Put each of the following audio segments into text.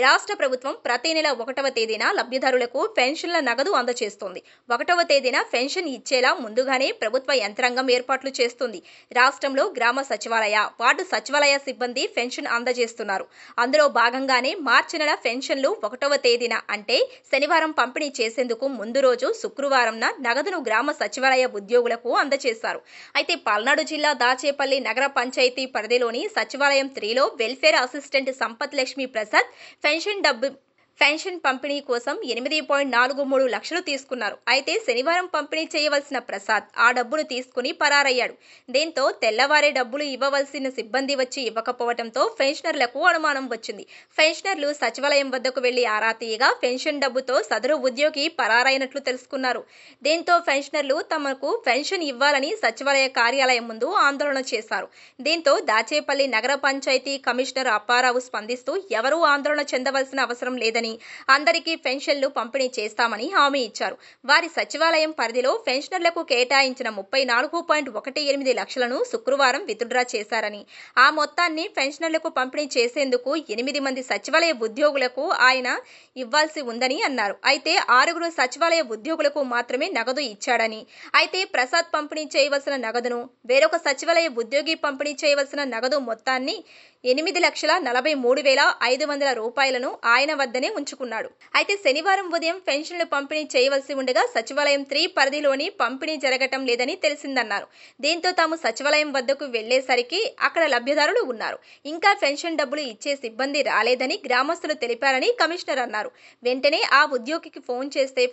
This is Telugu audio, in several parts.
రాష్ట్ర ప్రభుత్వం ప్రతి నెల 1వ తేదీన లబ్ధిదారులకు పెన్షన్ల నగదు అందజేస్తుంది. 1వ తేదీన పెన్షన్ ఇచ్చేలా ముందుగానే ప్రభుత్వ యంత్రాంగం ఏర్పాట్లు చేస్తుంది. రాష్ట్రంలో గ్రామ సచివాలయ, వార్డు సచివాలయ సిబ్బంది పెన్షన్ అందజేస్తున్నారు. అందులో భాగంగానే మార్చి నెల పెన్షన్లు 1వ తేదీన అంటే శనివారం పంపిణీ చేసేందుకు ముందు రోజు శుక్రవారంన నగదును గ్రామ సచివాలయ ఉద్యోగులకు అందజేశారు. అయితే పల్నాడు జిల్లా దాచేపల్లి నగర పంచాయతీ పరిధిలోని సచివాలయం 3లో welfare assistant Sampath Lakshmi Prasad pension పంపిణీ కోసం 8.43 లక్షలు తీసుకున్నారు. అయితే శనివారం పంపిణీ చేయవలసిన ప్రసాద్ ఆ డబ్బును తీసుకుని పరారయ్యాడు. దీంతో తెల్లవారే డబ్బులు ఇవ్వవలసిన సిబ్బంది వచ్చి ఇవ్వకపోవడంతో పెన్షనర్లకు అనుమానం వచ్చింది. పెన్షనర్లు సచివాలయం వద్దకు వెళ్లి ఆరా తీయగా పెన్షన్ డబ్బుతో సదరు ఉద్యోగి పరారైనట్లు తెలుసుకున్నారు. దీంతో పెన్షనర్లు తమకు పెన్షన్ ఇవ్వాలని సచివాలయ కార్యాలయం ముందు ఆందోళన చేశారు. దీంతో దాచేపల్లి నగర పంచాయతీ కమిషనర్ అప్పారావు స్పందిస్తూ ఎవరూ ఆందోళన చెందవలసిన అవసరం లేదని, అందరికీ పెన్షన్లు పంపిణీ చేస్తామని హామీ ఇచ్చారు. వారి సచివాలయం పరిధిలో పెన్షనర్లకు కేటాయించిన 34.18 లక్షలను శుక్రవారం విత్డ్రా చేశారని, ఆ మొత్తాన్ని పెన్షనర్లకు పంపిణీ చేసేందుకు 8 మంది సచివాలయ ఉద్యోగులకు ఆయన ఇవ్వాల్సి ఉందని అన్నారు. అయితే 6 సచివాలయ ఉద్యోగులకు మాత్రమే నగదు ఇచ్చాడని, అయితే ప్రసాద్ పంపిణీ చేయవలసిన నగదును, వేరొక సచివాలయ ఉద్యోగి పంపిణీ చేయవలసిన నగదు మొత్తాన్ని 8,43,500 రూపాయలను ఆయన వద్దనే ఉంచుకున్నాడు. అయితే శనివారం ఉదయం పెన్షన్లు పంపిణీ చేయవలసి ఉండగా సచివాలయం 3 పరిధిలోని పంపిణీ జరగటం లేదని తెలిసిందన్నారు. దీంతో తాము సచివాలయం వద్దకు వెళ్లేసరికి అక్కడ లబ్ధిదారులు ఉన్నారు. ఇంకా పెన్షన్ డబ్బులు ఇచ్చే సిబ్బంది రాలేదని గ్రామస్తులు తెలిపారని కమిషనర్ అన్నారు. వెంటనే ఆ ఉద్యోగికి ఫోన్ చేస్తే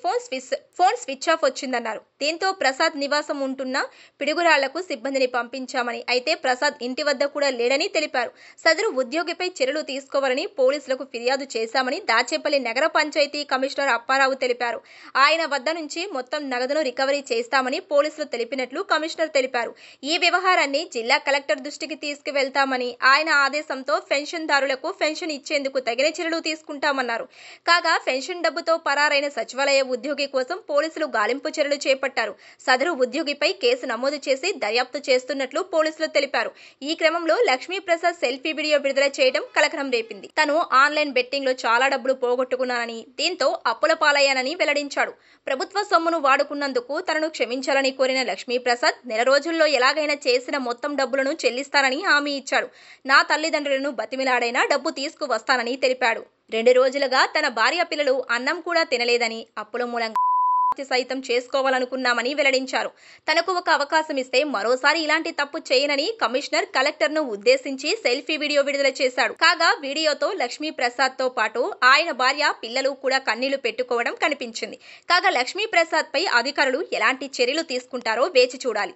ఫోన్ స్విచ్ ఆఫ్ వచ్చిందన్నారు. దీంతో ప్రసాద్ నివాసం ఉంటున్న పిడుగురాళ్లకు సిబ్బందిని పంపించామని, అయితే ప్రసాద్ ఇంటి వద్ద కూడా లేడని తెలిపారు. సదరు ఉద్యోగిపై చర్యలు తీసుకోవాలని పోలీసులకు ఫిర్యాదు చేశామని దాచేపల్లి నగర పంచాయతీ కమిషనర్ అప్పారావు తెలిపారు. ఆయన వద్ద నుంచి మొత్తం నగదును రికవరీ చేస్తామని పోలీసులు తెలిపినట్లు కమిషనర్ తెలిపారు. ఈ వ్యవహారాన్ని జిల్లా కలెక్టర్ దృష్టికి తీసుకువెళ్తామని, ఆయన ఆదేశంతో పెన్షన్దారులకు పెన్షన్ ఇచ్చేందుకు తగిన చర్యలు తీసుకుంటామన్నారు. కాగా పెన్షన్ డబ్బుతో పరారైన సచివాలయ ఉద్యోగి కోసం పోలీసులు గాలింపు చర్యలు చేపట్టారు. సదరు ఉద్యోగిపై కేసు నమోదు చేసి దర్యాప్తు చేస్తున్నట్లు పోలీసులు తెలిపారు. ఈ క్రమంలో లక్ష్మీప్రసాద్ సెల్ఫీ వీడియో విడుదల చేయడం కలకలం రేపింది. తను ఆన్లైన్ బెట్టింగ్ లో చాలా డబ్బులు పోగొట్టుకున్నానని, దీంతో అప్పుల పాలయ్యానని వెల్లడించాడు. ప్రభుత్వ సొమ్మును వాడుకున్నందుకు తనను క్షమించాలని కోరిన లక్ష్మీప్రసాద్ నెల రోజుల్లో ఎలాగైనా చేసిన మొత్తం డబ్బులను చెల్లిస్తానని హామీ ఇచ్చాడు. నా తల్లిదండ్రులను బతిమిలాడైనా డబ్బు తీసుకువస్తానని తెలిపాడు. 2 రోజులుగా తన భార్య పిల్లలు అన్నం కూడా తినలేదని, అప్పుల మూలంగా సైతం చేసుకోవాలనుకున్నామని వెల్లడించారు. తనకు ఒక అవకాశం ఇస్తే మరోసారి ఇలాంటి తప్పు చేయనని కమిషనర్ కలెక్టర్ను ఉద్దేశించి సెల్ఫీ వీడియో విడుదల చేశాడు. కాగా వీడియోతో లక్ష్మీప్రసాద్ తో పాటు ఆయన భార్య, పిల్లలు కూడా కన్నీళ్లు పెట్టుకోవడం కనిపించింది. కాగా లక్ష్మీప్రసాద్ పై అధికారులు ఎలాంటి చర్యలు తీసుకుంటారో వేచి చూడాలి.